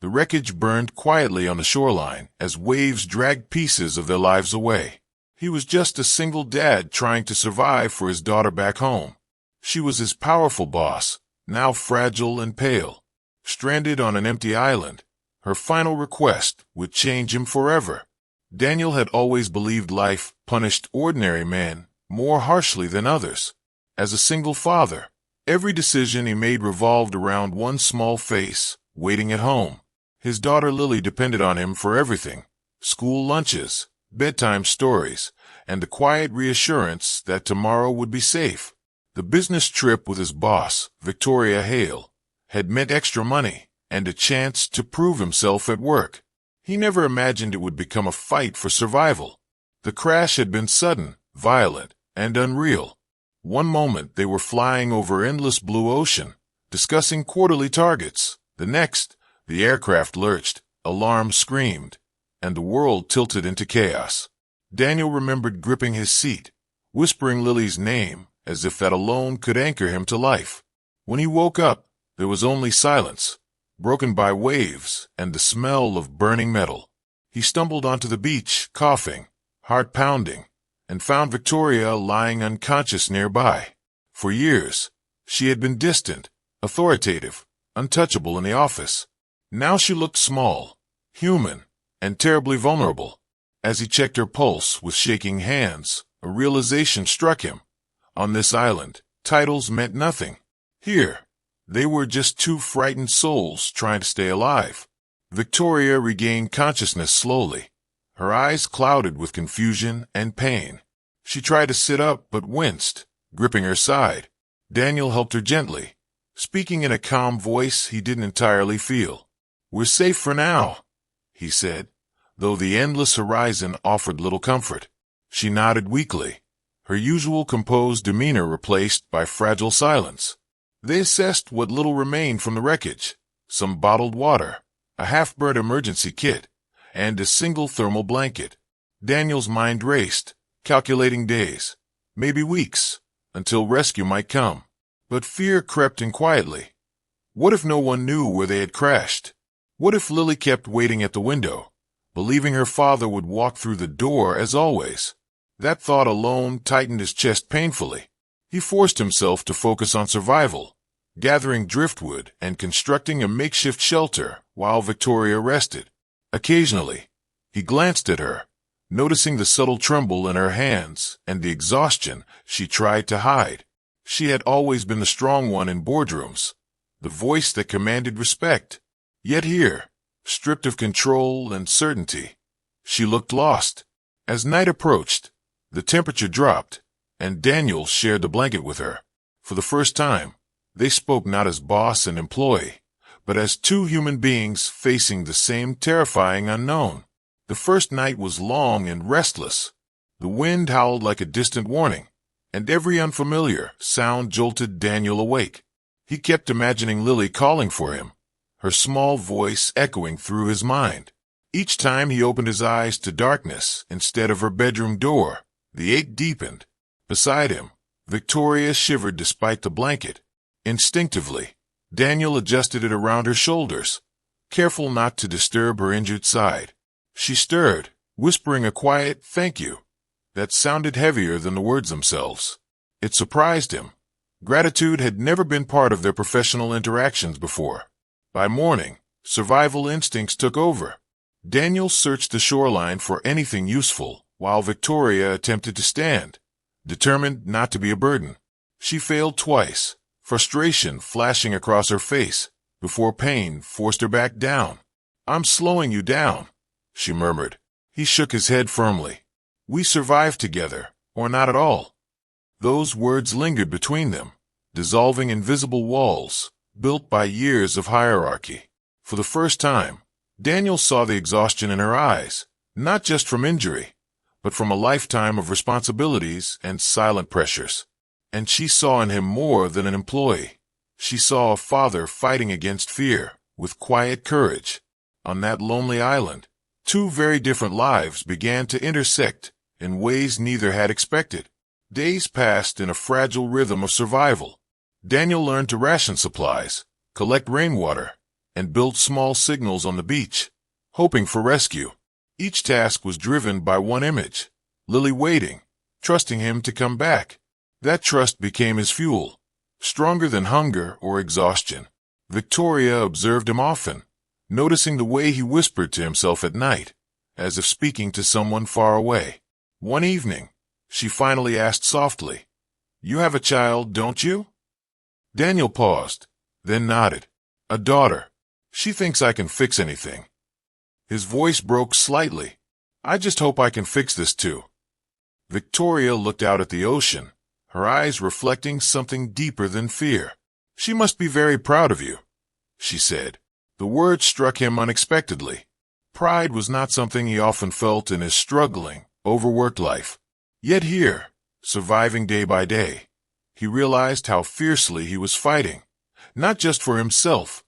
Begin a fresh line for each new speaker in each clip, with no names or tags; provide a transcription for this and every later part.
The wreckage burned quietly on the shoreline as waves dragged pieces of their lives away. He was just a single dad trying to survive for his daughter back home. She was his powerful boss, now fragile and pale. Stranded on an empty island, her final request would change him forever. Daniel had always believed life punished ordinary men more harshly than others. As a single father, every decision he made revolved around one small face, waiting at home. His daughter Lily depended on him for everything: school lunches, bedtime stories, and the quiet reassurance that tomorrow would be safe. The business trip with his boss, Victoria Hale, had meant extra money and a chance to prove himself at work. He never imagined it would become a fight for survival. The crash had been sudden, violent, and unreal. One moment they were flying over endless blue ocean, discussing quarterly targets. The next, the aircraft lurched, alarms screamed, and the world tilted into chaos. Daniel remembered gripping his seat, whispering Lily's name as if that alone could anchor him to life. When he woke up, there was only silence, broken by waves and the smell of burning metal. He stumbled onto the beach, coughing, heart pounding, and found Victoria lying unconscious nearby. For years, she had been distant, authoritative, untouchable in the office. Now she looked small, human, and terribly vulnerable. As he checked her pulse with shaking hands, a realization struck him. On this island, titles meant nothing. Here, they were just two frightened souls trying to stay alive. Victoria regained consciousness slowly, her eyes clouded with confusion and pain. She tried to sit up but winced, gripping her side. Daniel helped her gently, speaking in a calm voice he didn't entirely feel. "We're safe for now," he said, though the endless horizon offered little comfort. She nodded weakly, her usual composed demeanor replaced by fragile silence. They assessed what little remained from the wreckage: some bottled water, a half-burnt emergency kit, and a single thermal blanket. Daniel's mind raced, calculating days, maybe weeks, until rescue might come. But fear crept in quietly. What if no one knew where they had crashed? What if Lily kept waiting at the window, believing her father would walk through the door as always? That thought alone tightened his chest painfully. He forced himself to focus on survival, gathering driftwood and constructing a makeshift shelter while Victoria rested. Occasionally, he glanced at her, noticing the subtle tremble in her hands and the exhaustion she tried to hide. She had always been the strong one in boardrooms, the voice that commanded respect. Yet here, stripped of control and certainty, she looked lost. As night approached, the temperature dropped, and Daniel shared the blanket with her. For the first time, they spoke not as boss and employee, but as two human beings facing the same terrifying unknown. The first night was long and restless. The wind howled like a distant warning, and every unfamiliar sound jolted Daniel awake. He kept imagining Lily calling for him, her small voice echoing through his mind. Each time he opened his eyes to darkness instead of her bedroom door, the ache deepened. Beside him, Victoria shivered despite the blanket. Instinctively, Daniel adjusted it around her shoulders, careful not to disturb her injured side. She stirred, whispering a quiet "thank you" that sounded heavier than the words themselves. It surprised him. Gratitude had never been part of their professional interactions before. By morning, survival instincts took over. Daniel searched the shoreline for anything useful, while Victoria attempted to stand, determined not to be a burden. She failed twice, frustration flashing across her face, before pain forced her back down. "I'm slowing you down," she murmured. He shook his head firmly. "We survived together, or not at all." Those words lingered between them, dissolving invisible walls, built by years of hierarchy. For the first time, Daniel saw the exhaustion in her eyes, not just from injury, but from a lifetime of responsibilities and silent pressures. And she saw in him more than an employee. She saw a father fighting against fear, with quiet courage. On that lonely island, two very different lives began to intersect in ways neither had expected. Days passed in a fragile rhythm of survival. Daniel learned to ration supplies, collect rainwater, and built small signals on the beach, hoping for rescue. Each task was driven by one image: Lily waiting, trusting him to come back. That trust became his fuel, stronger than hunger or exhaustion. Victoria observed him often, noticing the way he whispered to himself at night, as if speaking to someone far away. One evening, she finally asked softly, "You have a child, don't you?" Daniel paused, then nodded. "A daughter. She thinks I can fix anything." His voice broke slightly. "I just hope I can fix this too." Victoria looked out at the ocean, her eyes reflecting something deeper than fear. "She must be very proud of you," she said. The word struck him unexpectedly. Pride was not something he often felt in his struggling, overworked life. Yet here, surviving day by day, he realized how fiercely he was fighting, not just for himself,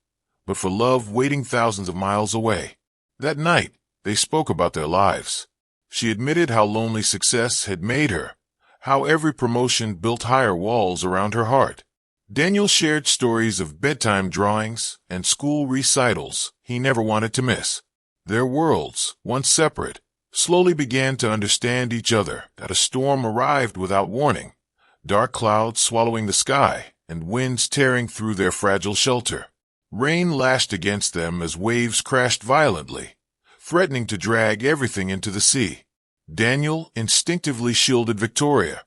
but for love waiting thousands of miles away. That night, they spoke about their lives. She admitted how lonely success had made her, how every promotion built higher walls around her heart. Daniel shared stories of bedtime drawings and school recitals he never wanted to miss. Their worlds, once separate, slowly began to understand each other as a storm arrived without warning, dark clouds swallowing the sky and winds tearing through their fragile shelter. Rain lashed against them as waves crashed violently, threatening to drag everything into the sea. Daniel instinctively shielded Victoria,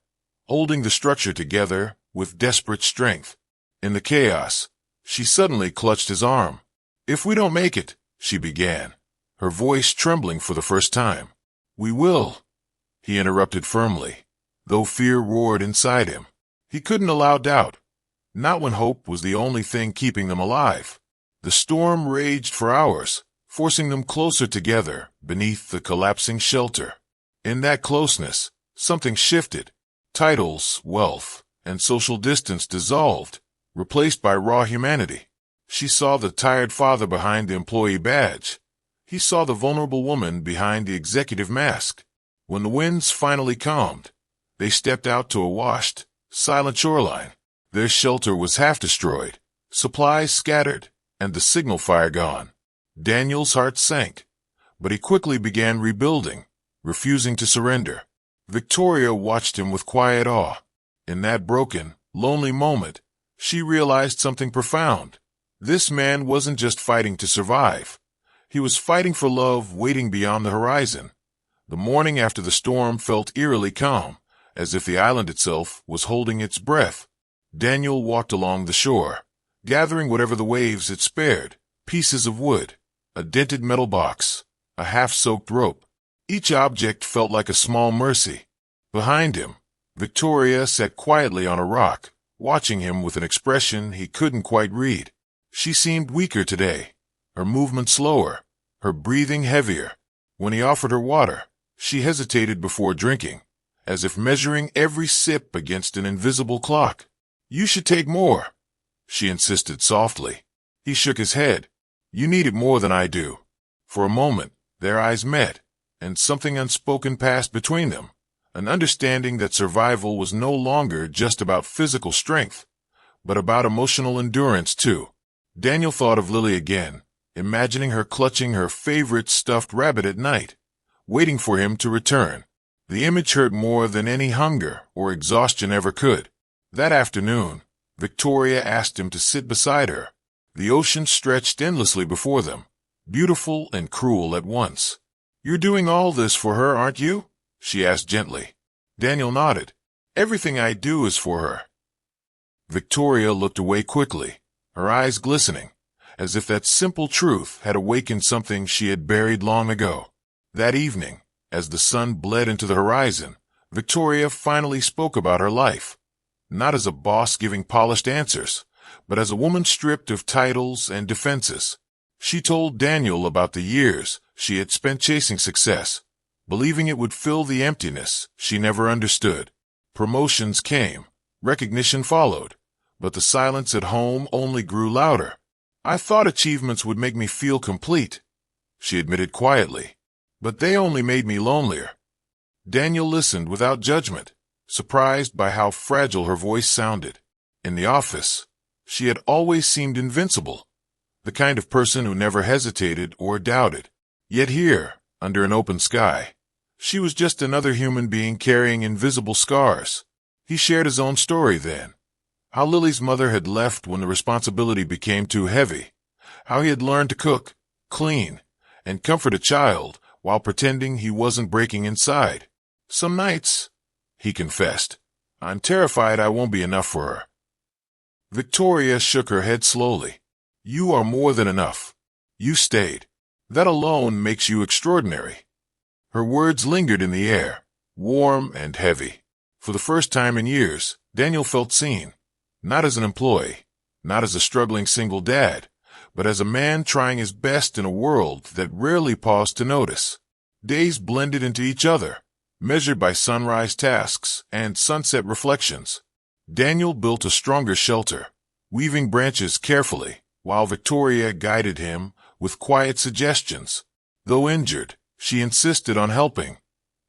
holding the structure together with desperate strength. In the chaos, she suddenly clutched his arm. "If we don't make it," she began, her voice trembling for the first time. "We will," he interrupted firmly, though fear roared inside him. He couldn't allow doubt, not when hope was the only thing keeping them alive. The storm raged for hours, forcing them closer together beneath the collapsing shelter. In that closeness, something shifted. Titles, wealth, and social distance dissolved, replaced by raw humanity. She saw the tired father behind the employee badge. He saw the vulnerable woman behind the executive mask. When the winds finally calmed, they stepped out to a washed, silent shoreline. Their shelter was half destroyed, supplies scattered, and the signal fire gone. Daniel's heart sank, but he quickly began rebuilding, refusing to surrender. Victoria watched him with quiet awe. In that broken, lonely moment, she realized something profound. This man wasn't just fighting to survive. He was fighting for love waiting beyond the horizon. The morning after the storm felt eerily calm, as if the island itself was holding its breath. Daniel walked along the shore, gathering whatever the waves had spared: pieces of wood, a dented metal box, a half-soaked rope. Each object felt like a small mercy. Behind him, Victoria sat quietly on a rock, watching him with an expression he couldn't quite read. She seemed weaker today, her movement slower, her breathing heavier. When he offered her water, she hesitated before drinking, as if measuring every sip against an invisible clock. "You should take more," she insisted softly. He shook his head. "You need it more than I do." For a moment, their eyes met, and something unspoken passed between them, an understanding that survival was no longer just about physical strength, but about emotional endurance too. Daniel thought of Lily again, imagining her clutching her favorite stuffed rabbit at night, waiting for him to return. The image hurt more than any hunger or exhaustion ever could. That afternoon, Victoria asked him to sit beside her. The ocean stretched endlessly before them, beautiful and cruel at once. "You're doing all this for her, aren't you?" she asked gently. Daniel nodded. "Everything I do is for her." Victoria looked away quickly, her eyes glistening, as if that simple truth had awakened something she had buried long ago. That evening, as the sun bled into the horizon, Victoria finally spoke about her life, not as a boss giving polished answers, but as a woman stripped of titles and defenses. She told Daniel about the years she had spent chasing success, believing it would fill the emptiness she never understood. Promotions came, recognition followed, but the silence at home only grew louder. "I thought achievements would make me feel complete," she admitted quietly, "but they only made me lonelier." Daniel listened without judgment, surprised by how fragile her voice sounded. In the office, she had always seemed invincible, the kind of person who never hesitated or doubted. Yet here, under an open sky, she was just another human being carrying invisible scars. He shared his own story then. How Lily's mother had left when the responsibility became too heavy. How he had learned to cook, clean, and comfort a child while pretending he wasn't breaking inside. Some nights, he confessed, I'm terrified I won't be enough for her. Victoria shook her head slowly. You are more than enough. You stayed. That alone makes you extraordinary. Her words lingered in the air, warm and heavy. For the first time in years, Daniel felt seen. Not as an employee, not as a struggling single dad, but as a man trying his best in a world that rarely paused to notice. Days blended into each other, measured by sunrise tasks and sunset reflections. Daniel built a stronger shelter, weaving branches carefully, while Victoria guided him with quiet suggestions. Though injured, she insisted on helping,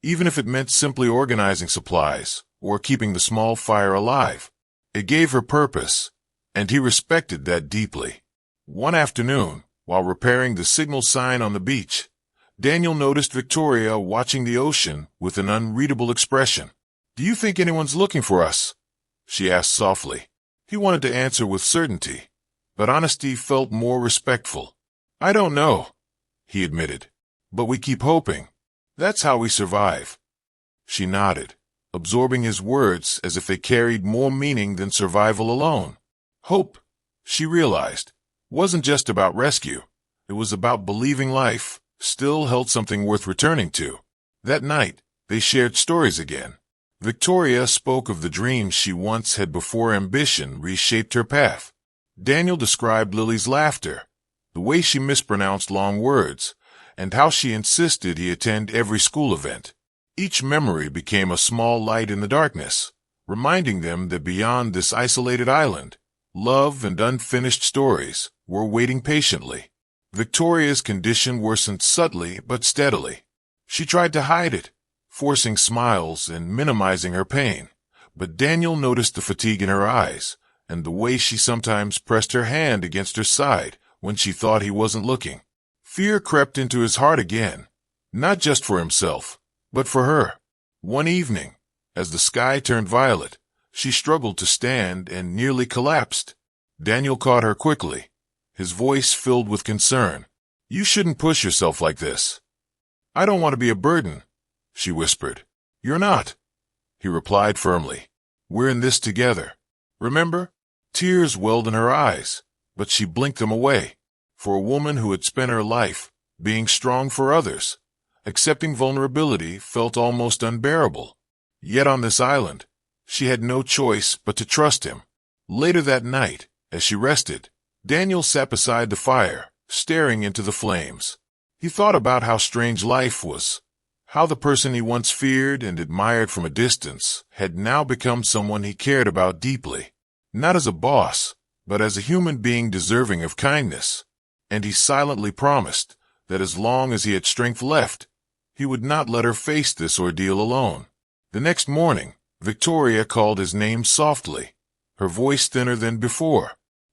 even if it meant simply organizing supplies or keeping the small fire alive. It gave her purpose, and he respected that deeply. One afternoon, while repairing the signal sign on the beach, Daniel noticed Victoria watching the ocean with an unreadable expression. Do you think anyone's looking for us? She asked softly. He wanted to answer with certainty, but honesty felt more respectful. I don't know, he admitted, but we keep hoping. That's how we survive. She nodded, absorbing his words as if they carried more meaning than survival alone. Hope, she realized, wasn't just about rescue. It was about believing life still held something worth returning to. That night, they shared stories again. Victoria spoke of the dreams she once had before ambition reshaped her path. Daniel described Lily's laughter, the way she mispronounced long words, and how she insisted he attend every school event. Each memory became a small light in the darkness, reminding them that beyond this isolated island, love and unfinished stories were waiting patiently. Victoria's condition worsened subtly but steadily. She tried to hide it, forcing smiles and minimizing her pain, but Daniel noticed the fatigue in her eyes and the way she sometimes pressed her hand against her side when she thought he wasn't looking. Fear crept into his heart again, not just for himself, but for her. One evening, as the sky turned violet, she struggled to stand and nearly collapsed. Daniel caught her quickly, his voice filled with concern. You shouldn't push yourself like this. I don't want to be a burden, she whispered. You're not, he replied firmly. We're in this together. Remember? Tears welled in her eyes, but she blinked them away. For a woman who had spent her life being strong for others, accepting vulnerability felt almost unbearable. Yet on this island, she had no choice but to trust him. Later that night, as she rested, Daniel sat beside the fire, staring into the flames. He thought about how strange life was, how the person he once feared and admired from a distance had now become someone he cared about deeply, not as a boss, but as a human being deserving of kindness. And he silently promised that as long as he had strength left, he would not let her face this ordeal alone. The next morning, Victoria called his name softly, her voice thinner than before.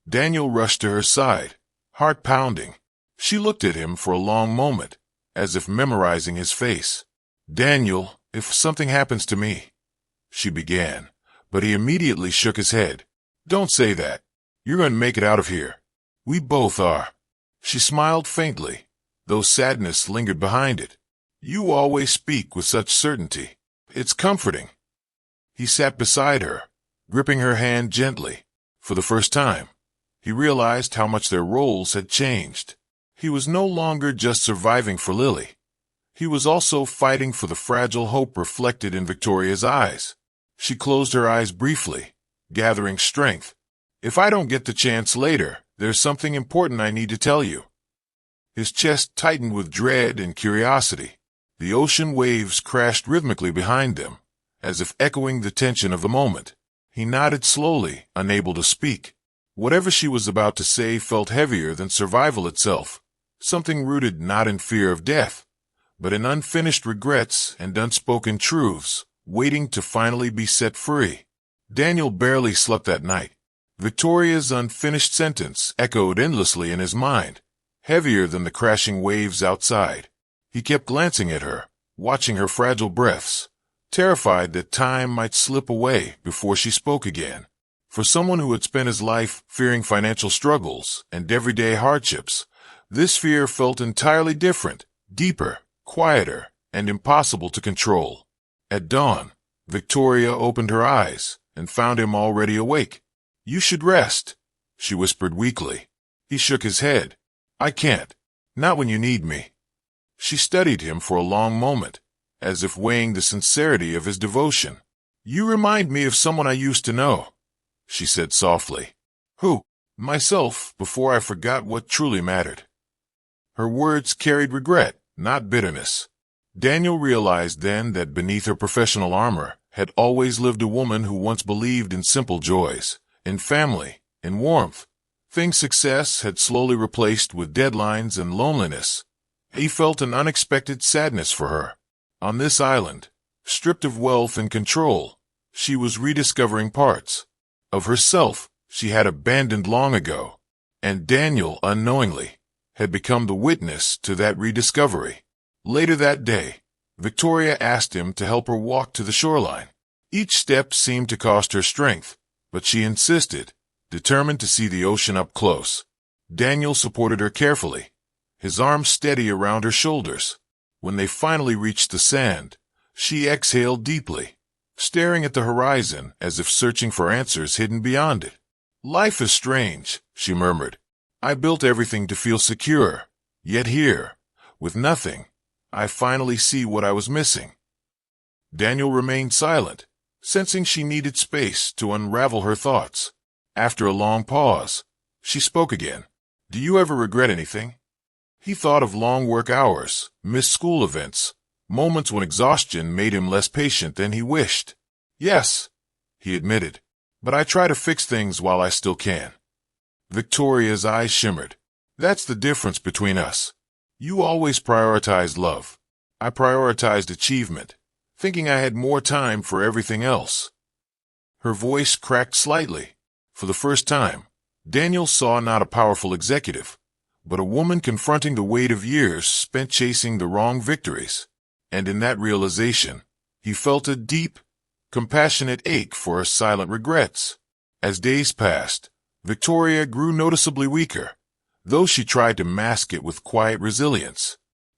Daniel rushed to her side, heart pounding. She looked at him for a long moment, as if memorizing his face. Daniel, if something happens to me, she began, but he immediately shook his head. Don't say that. You're going to make it out of here. We both are. She smiled faintly, though sadness lingered behind it. You always speak with such certainty. It's comforting. He sat beside her, gripping her hand gently. For the first time, he realized how much their roles had changed. He was no longer just surviving for Lily. He was also fighting for the fragile hope reflected in Victoria's eyes. She closed her eyes briefly, gathering strength. If I don't get the chance later, there's something important I need to tell you. His chest tightened with dread and curiosity. The ocean waves crashed rhythmically behind them, as if echoing the tension of the moment. He nodded slowly, unable to speak. Whatever she was about to say felt heavier than survival itself, something rooted not in fear of death, but in unfinished regrets and unspoken truths, waiting to finally be set free. Daniel barely slept that night. Victoria's unfinished sentence echoed endlessly in his mind, heavier than the crashing waves outside. He kept glancing at her, watching her fragile breaths, terrified that time might slip away before she spoke again. For someone who had spent his life fearing financial struggles and everyday hardships, this fear felt entirely different, deeper, quieter, and impossible to control. At dawn, Victoria opened her eyes and found him already awake. "You should rest," she whispered weakly. He shook his head. "I can't. Not when you need me." She studied him for a long moment, as if weighing the sincerity of his devotion. "You remind me of someone I used to know," she said softly. "Who?" "Myself, before I forgot what truly mattered." Her words carried regret, not bitterness. Daniel realized then that beneath her professional armor had always lived a woman who once believed in simple joys, in family, in warmth, things success had slowly replaced with deadlines and loneliness. He felt an unexpected sadness for her. On this island, stripped of wealth and control, she was rediscovering parts of herself she had abandoned long ago, and Daniel, unknowingly, had become the witness to that rediscovery. Later that day, Victoria asked him to help her walk to the shoreline. Each step seemed to cost her strength, but she insisted, determined to see the ocean up close. Daniel supported her carefully, his arms steady around her shoulders. When they finally reached the sand, she exhaled deeply, staring at the horizon as if searching for answers hidden beyond it. "Life is strange," she murmured. "I built everything to feel secure, yet here, with nothing, I finally see what I was missing." Daniel remained silent, sensing she needed space to unravel her thoughts. After a long pause, she spoke again. "Do you ever regret anything?" He thought of long work hours, missed school events, moments when exhaustion made him less patient than he wished. "Yes," he admitted, "but I try to fix things while I still can." Victoria's eyes shimmered. "That's the difference between us. You always prioritized love. I prioritized achievement, thinking I had more time for everything else." Her voice cracked slightly. For the first time, Daniel saw not a powerful executive, but a woman confronting the weight of years spent chasing the wrong victories. And in that realization, he felt a deep, compassionate ache for her silent regrets. As days passed, Victoria grew noticeably weaker, though she tried to mask it with quiet resilience.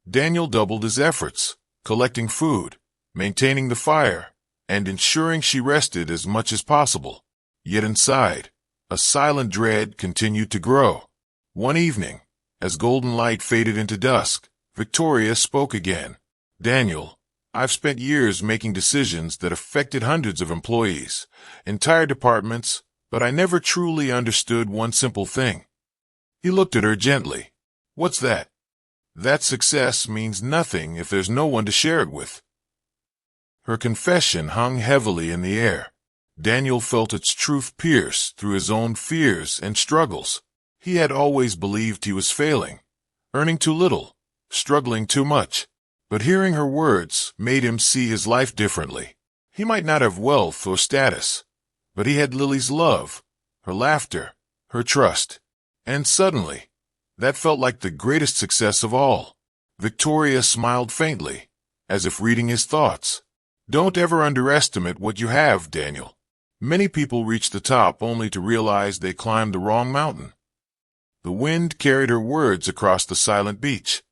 Daniel doubled his efforts, collecting food, maintaining the fire, and ensuring she rested as much as possible. Yet inside, a silent dread continued to grow. One evening, as golden light faded into dusk, Victoria spoke again. "Daniel, I've spent years making decisions that affected hundreds of employees, entire departments, but I never truly understood one simple thing." He looked at her gently. "What's that?" "That success means nothing if there's no one to share it with." Her confession hung heavily in the air. Daniel felt its truth pierce through his own fears and struggles. He had always believed he was failing, earning too little, struggling too much. But hearing her words made him see his life differently. He might not have wealth or status, but he had Lily's love, her laughter, her trust. And suddenly, that felt like the greatest success of all. Victoria smiled faintly, as if reading his thoughts. "Don't ever underestimate what you have, Daniel. Many people reach the top only to realize they climbed the wrong mountain." The wind carried her words across the silent beach,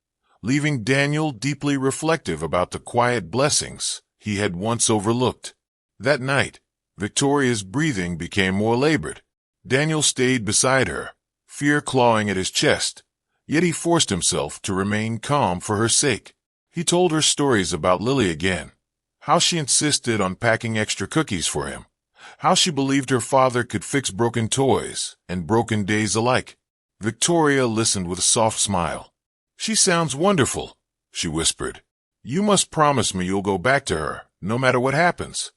leaving Daniel deeply reflective about the quiet blessings he had once overlooked. That night, Victoria's breathing became more labored. Daniel stayed beside her, fear clawing at his chest, yet he forced himself to remain calm for her sake. He told her stories about Lily again, how she insisted on packing extra cookies for him, how she believed her father could fix broken toys and broken days alike. Victoria listened with a soft smile. "She sounds wonderful," she whispered. "You must promise me you'll go back to her, no matter what happens."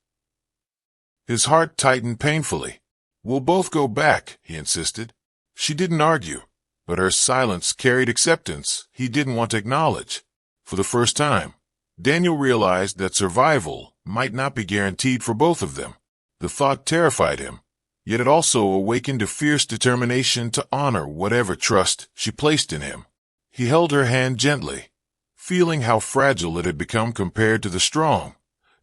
His heart tightened painfully. "We'll both go back," he insisted. She didn't argue, but her silence carried acceptance he didn't want to acknowledge. For the first time, Daniel realized that survival might not be guaranteed for both of them. The thought terrified him, yet it also awakened a fierce determination to honor whatever trust she placed in him. He held her hand gently, feeling how fragile it had become compared to the strong,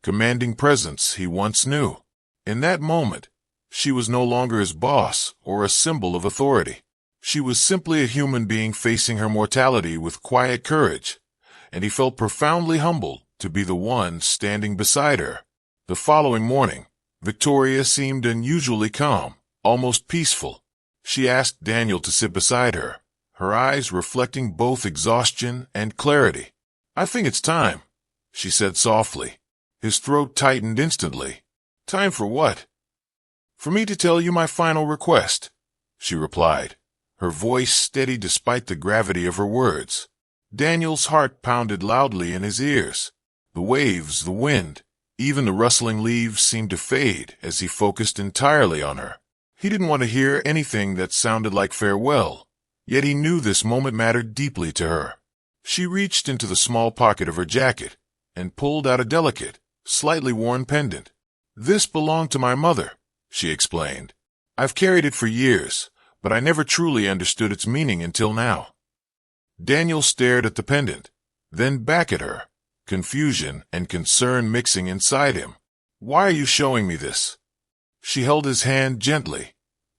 commanding presence he once knew. In that moment, she was no longer his boss or a symbol of authority. She was simply a human being facing her mortality with quiet courage, and he felt profoundly humbled to be the one standing beside her. The following morning, Victoria seemed unusually calm, almost peaceful. She asked Daniel to sit beside her, her eyes reflecting both exhaustion and clarity. "I think it's time," she said softly. His throat tightened instantly. "Time for what?" "For me to tell you my final request," she replied, her voice steady despite the gravity of her words. Daniel's heart pounded loudly in his ears. The waves, the wind, even the rustling leaves seemed to fade as he focused entirely on her. He didn't want to hear anything that sounded like farewell, yet he knew this moment mattered deeply to her. She reached into the small pocket of her jacket and pulled out a delicate, slightly worn pendant. "This belonged to my mother," she explained. "I've carried it for years, but I never truly understood its meaning until now." Daniel stared at the pendant, then back at her, confusion and concern mixing inside him. "Why are you showing me this?" She held his hand gently,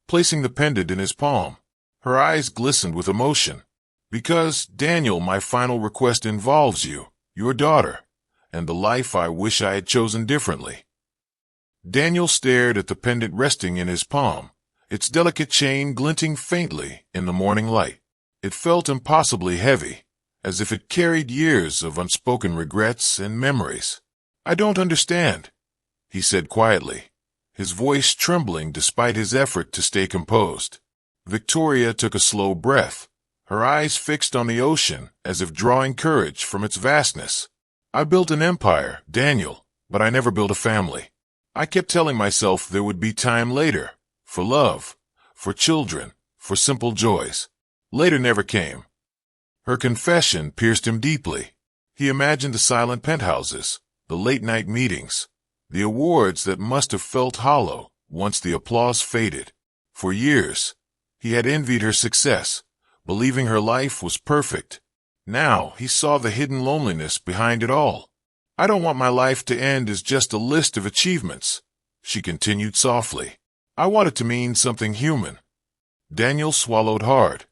placing the pendant in his palm. Her eyes glistened with emotion. "Because, Daniel, my final request involves you, your daughter, and the life I wish I had chosen differently." Daniel stared at the pendant resting in his palm, its delicate chain glinting faintly in the morning light. It felt impossibly heavy, as if it carried years of unspoken regrets and memories. "I don't understand," he said quietly, his voice trembling despite his effort to stay composed. Victoria took a slow breath, her eyes fixed on the ocean as if drawing courage from its vastness. "I built an empire, Daniel, but I never built a family. I kept telling myself there would be time later, for love, for children, for simple joys. Later never came." Her confession pierced him deeply. He imagined the silent penthouses, the late-night meetings, the awards that must have felt hollow once the applause faded. For years, he had envied her success, believing her life was perfect. Now he saw the hidden loneliness behind it all. "I don't want my life to end as just a list of achievements," she continued softly. "I want it to mean something human." Daniel swallowed hard,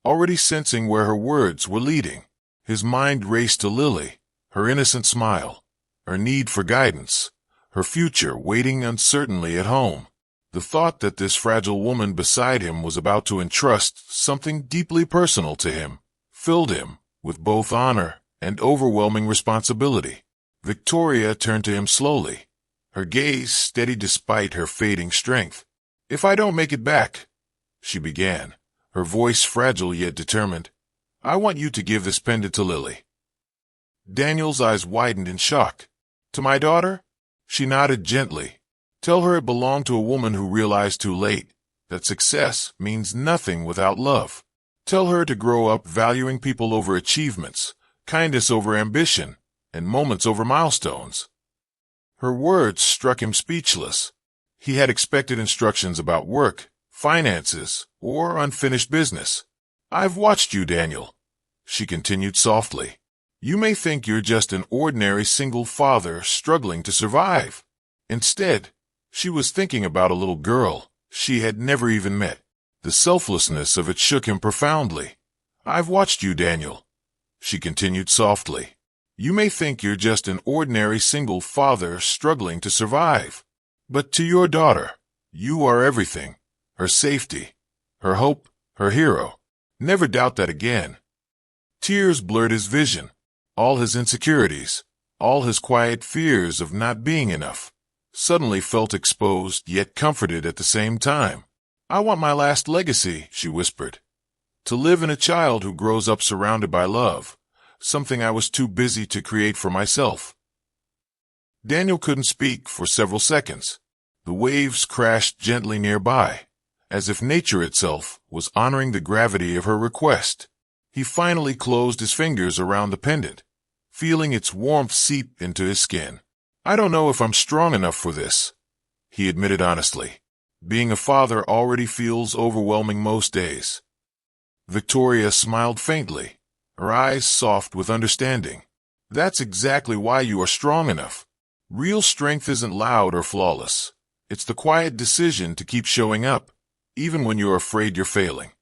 already sensing where her words were leading. His mind raced to Lily, her innocent smile, her need for guidance, her future waiting uncertainly at home. The thought that this fragile woman beside him was about to entrust something deeply personal to him filled him with both honor and overwhelming responsibility. Victoria turned to him slowly, her gaze steady despite her fading strength. "If I don't make it back," she began, her voice fragile yet determined, "I want you to give this pendant to Lily." Daniel's eyes widened in shock. "To my daughter?" She nodded gently. "Tell her it belonged to a woman who realized too late that success means nothing without love. Tell her to grow up valuing people over achievements, kindness over ambition, and moments over milestones." Her words struck him speechless. He had expected instructions about work, finances, or unfinished business. "I've watched you, Daniel," she continued softly. "You may think you're just an ordinary single father struggling to survive." Instead, she was thinking about a little girl she had never even met. The selflessness of it shook him profoundly. "I've watched you, Daniel," she continued softly. "You may think you're just an ordinary single father struggling to survive. But to your daughter, you are everything. Her safety, her hope, her hero. Never doubt that again." Tears blurred his vision. All his insecurities, all his quiet fears of not being enough, suddenly felt exposed yet comforted at the same time. "I want my last legacy," she whispered. "To live in a child who grows up surrounded by love, something I was too busy to create for myself." Daniel couldn't speak for several seconds. The waves crashed gently nearby, as if nature itself was honoring the gravity of her request. He finally closed his fingers around the pendant, feeling its warmth seep into his skin. "I don't know if I'm strong enough for this," he admitted honestly. Being a father already feels overwhelming most days. Victoria smiled faintly, her eyes soft with understanding. That's exactly why you are strong enough. Real strength isn't loud or flawless. It's the quiet decision to keep showing up, even when you're afraid you're failing.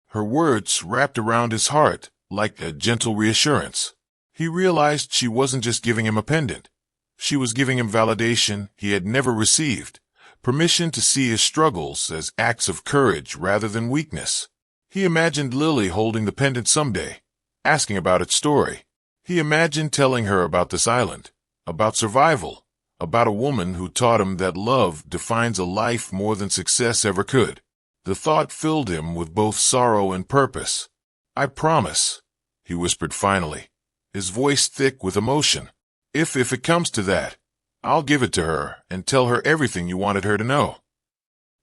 Her words wrapped around his heart like a gentle reassurance. He realized she wasn't just giving him a pendant. She was giving him validation he had never received, permission to see his struggles as acts of courage rather than weakness. He imagined Lily holding the pendant someday, asking about its story. He imagined telling her about this island, about survival, about a woman who taught him that love defines a life more than success ever could. The thought filled him with both sorrow and purpose. "I promise," he whispered finally, his voice thick with emotion. If it comes to that, I'll give it to her and tell her everything you wanted her to know."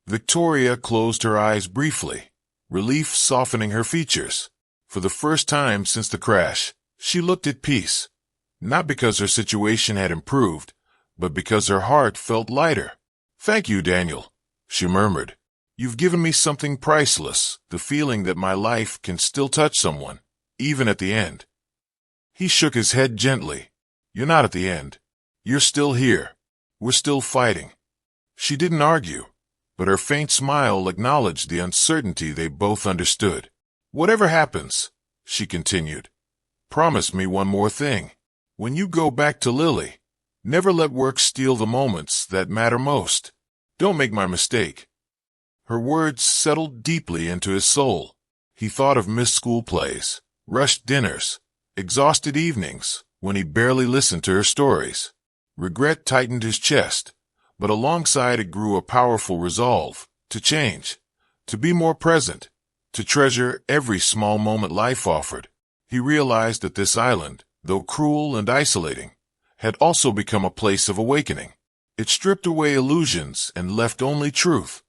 Victoria closed her eyes briefly, relief softening her features. For the first time since the crash, she looked at peace, not because her situation had improved, but because her heart felt lighter. "Thank you, Daniel," she murmured. "You've given me something priceless, the feeling that my life can still touch someone, even at the end." He shook his head gently. "You're not at the end. You're still here. We're still fighting." She didn't argue, but her faint smile acknowledged the uncertainty they both understood. "Whatever happens," she continued, "promise me one more thing. When you go back to Lily, never let work steal the moments that matter most. Don't make my mistake." Her words settled deeply into his soul. He thought of missed school plays, rushed dinners, exhausted evenings when he barely listened to her stories. Regret tightened his chest, but alongside it grew a powerful resolve to change, to be more present, to treasure every small moment life offered. He realized that this island, though cruel and isolating, had also become a place of awakening. It stripped away illusions and left only truth.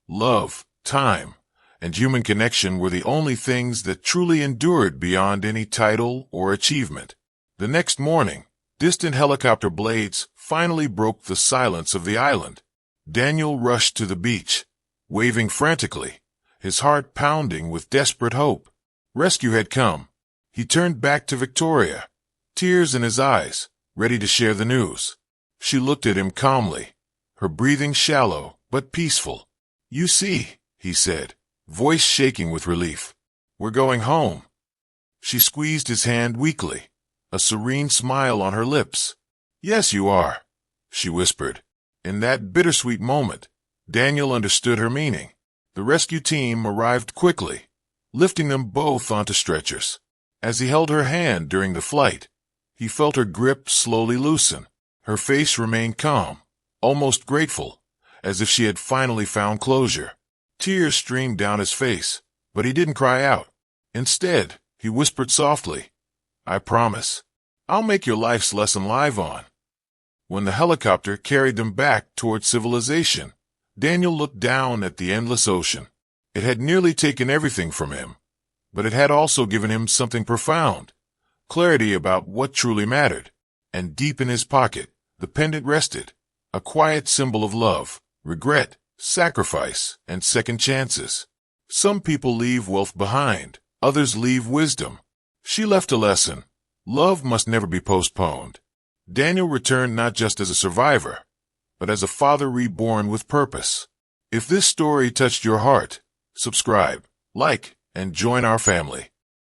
Love, time, and human connection were the only things that truly endured beyond any title or achievement. The next morning, distant helicopter blades finally broke the silence of the island. Daniel rushed to the beach, waving frantically, his heart pounding with desperate hope. Rescue had come. He turned back to Victoria, tears in his eyes, ready to share the news. She looked at him calmly, her breathing shallow but peaceful. "You see," he said, voice shaking with relief, "we're going home." She squeezed his hand weakly, a serene smile on her lips. "Yes, you are," she whispered. In that bittersweet moment, Daniel understood her meaning. The rescue team arrived quickly, lifting them both onto stretchers. As he held her hand during the flight, he felt her grip slowly loosen. Her face remained calm, almost grateful, as if she had finally found closure. Tears streamed down his face, but he didn't cry out. Instead, he whispered softly, "I promise. I'll make your life's lesson live on." When the helicopter carried them back toward civilization, Daniel looked down at the endless ocean. It had nearly taken everything from him, but it had also given him something profound, clarity about what truly mattered. And deep in his pocket, the pendant rested, a quiet symbol of love, regret, sacrifice, and second chances. Some people leave wealth behind, others leave wisdom. She left a lesson. Love must never be postponed. Daniel returned not just as a survivor, but as a father reborn with purpose. If this story touched your heart, subscribe, like, and join our family.